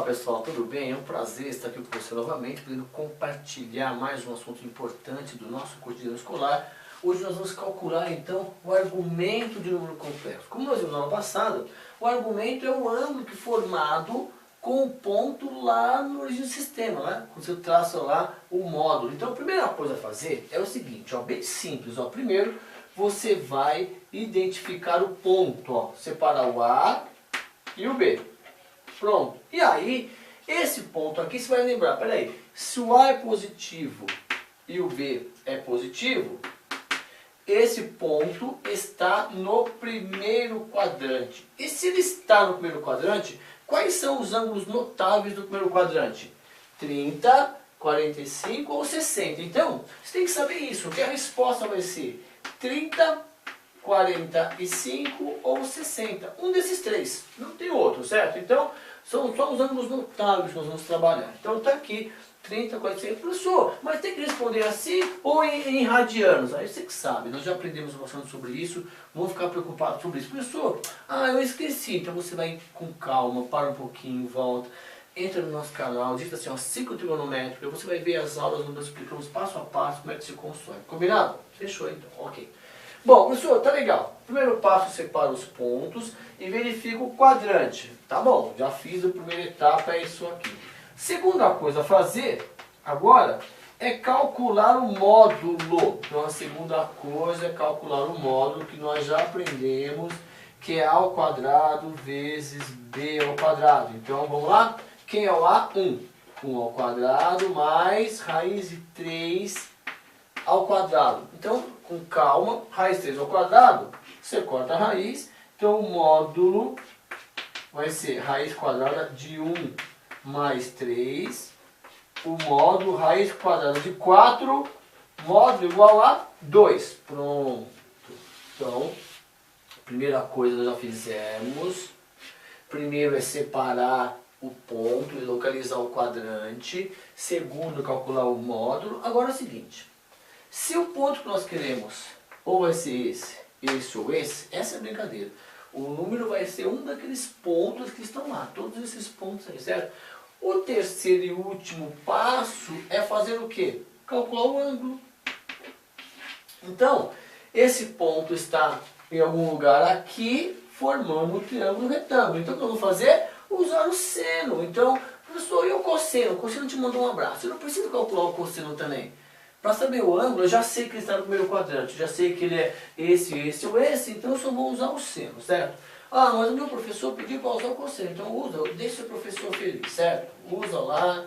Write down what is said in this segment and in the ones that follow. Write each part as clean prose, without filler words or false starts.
pessoal, tudo bem? É um prazer estar aqui com você novamente, podendo compartilhar mais um assunto importante do nosso cotidiano escolar. Hoje nós vamos calcular então o argumento de número complexo. Como nós vimos no ano passado, o argumento é o ângulo que é formado com o ponto lá no origem do sistema, né? Quando você traça lá o módulo. Então a primeira coisa a fazer é o seguinte, ó, bem simples. Ó. Primeiro você vai identificar o ponto, ó, separar o A e o B. Pronto. E aí, esse ponto aqui você vai lembrar, peraí, se o A é positivo e o B é positivo, esse ponto está no primeiro quadrante. E se ele está no primeiro quadrante, quais são os ângulos notáveis do primeiro quadrante? 30, 45 ou 60. Então, você tem que saber isso, que a resposta vai ser 30, 45 ou 60. Um desses três, não tem outro, certo? Então, são só os ângulos notáveis que nós vamos trabalhar. Então está aqui 30, 45, professor, mas tem que responder assim ou em radianos? Aí você que sabe, nós já aprendemos bastante sobre isso, não vou ficar preocupado sobre isso. Professor, eu esqueci, então você vai com calma, para um pouquinho, volta, entra no nosso canal, digita assim, ó, ciclo trigonométrico, você vai ver as aulas onde nós explicamos passo a passo como é que se constrói. Combinado? Fechou então, ok. Bom, professor, tá legal. Primeiro passo, separa os pontos e verifica o quadrante. Tá bom, já fiz a primeira etapa, é isso aqui. Segunda coisa a fazer agora é calcular o módulo. Então a segunda coisa é calcular o módulo que nós já aprendemos, que é A ao quadrado vezes B ao quadrado. Então vamos lá? Quem é o A? 1. 1 ao quadrado mais raiz de 3 ao quadrado. Então, com calma, raiz 3 ao quadrado, você corta a raiz, então o módulo vai ser raiz quadrada de 1 mais 3, o módulo raiz quadrada de 4, módulo igual a 2. Pronto. Então, primeira coisa nós já fizemos, primeiro é separar o ponto e localizar o quadrante, segundo calcular o módulo. Agora é o seguinte, se o ponto que nós queremos ou vai ser esse ou esse, essa é a brincadeira. O número vai ser um daqueles pontos que estão lá, todos esses pontos aí, certo? O terceiro e último passo é fazer o quê? Calcular o ângulo. Então, esse ponto está em algum lugar aqui, formando um triângulo retângulo. Então, o que eu vou fazer? Usar o seno. Então, professor, e o cosseno? O cosseno te mandou um abraço. Eu não preciso calcular o cosseno também. Para saber o ângulo, eu já sei que ele está no primeiro quadrante, já sei que ele é esse ou esse, então eu só vou usar o seno, certo? Mas o meu professor pediu para usar o cosseno, então usa, deixa o professor feliz, certo? Usa lá,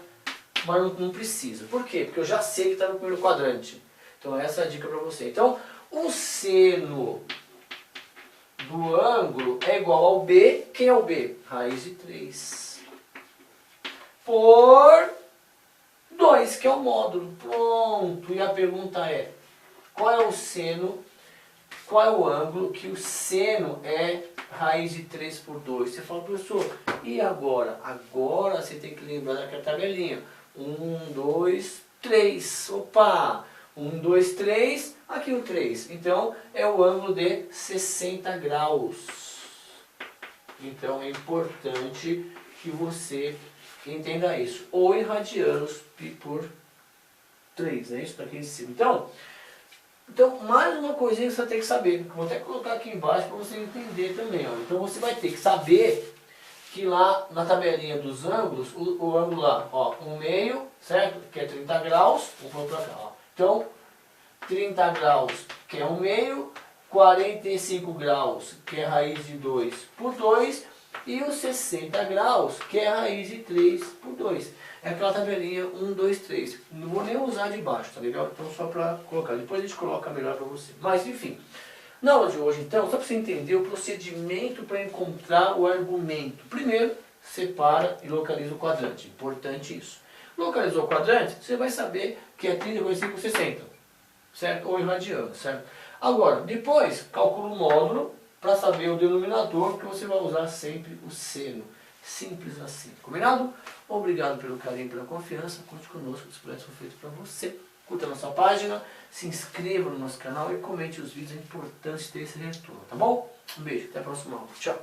mas não precisa. Por quê? Porque eu já sei que está no primeiro quadrante. Então essa é a dica para você. Então, o seno do ângulo é igual ao B. Quem é o B? Raiz de 3. Por 2, que é o módulo. Pronto. E a pergunta é, qual é o seno, qual é o ângulo que o seno é raiz de 3 por 2? Você fala, professor, e agora? Agora você tem que lembrar daquela tabelinha. 1, 2, 3. Opa! 1, 2, 3. Aqui o 3. Então, é o ângulo de 60 graus. Então, é importante que você entenda isso. Ou em radianos, π por 3, né? Isso está aqui em cima. Então, mais uma coisinha que você tem que saber. Vou até colocar aqui embaixo para você entender também. Ó. Então, você vai ter que saber que lá na tabelinha dos ângulos, o ângulo lá, ó, 1/2, certo? Que é 30 graus. Vamos para cá, ó. Então, 30 graus, que é 1/2, 45 graus, que é raiz de 2 por 2, e os 60 graus, que é a raiz de 3 por 2. É aquela tabelinha 1, 2, 3. Não vou nem usar de baixo, tá legal? Então só para colocar. Depois a gente coloca melhor para você. Mas enfim. Na aula de hoje, então, só para você entender o procedimento para encontrar o argumento. Primeiro, separa e localiza o quadrante. Importante isso. Localizou o quadrante, você vai saber que é 30, 45, 60. Certo? Ou em radiano, certo? Agora, depois, calcula o módulo para saber o denominador, porque você vai usar sempre o seno. Simples assim. Combinado? Obrigado pelo carinho, pela confiança. Conte conosco, os projetos são feitos para você. Curta a nossa página, se inscreva no nosso canal e comente os vídeos. É importante ter esse retorno, tá bom? Um beijo, até a próxima aula. Tchau!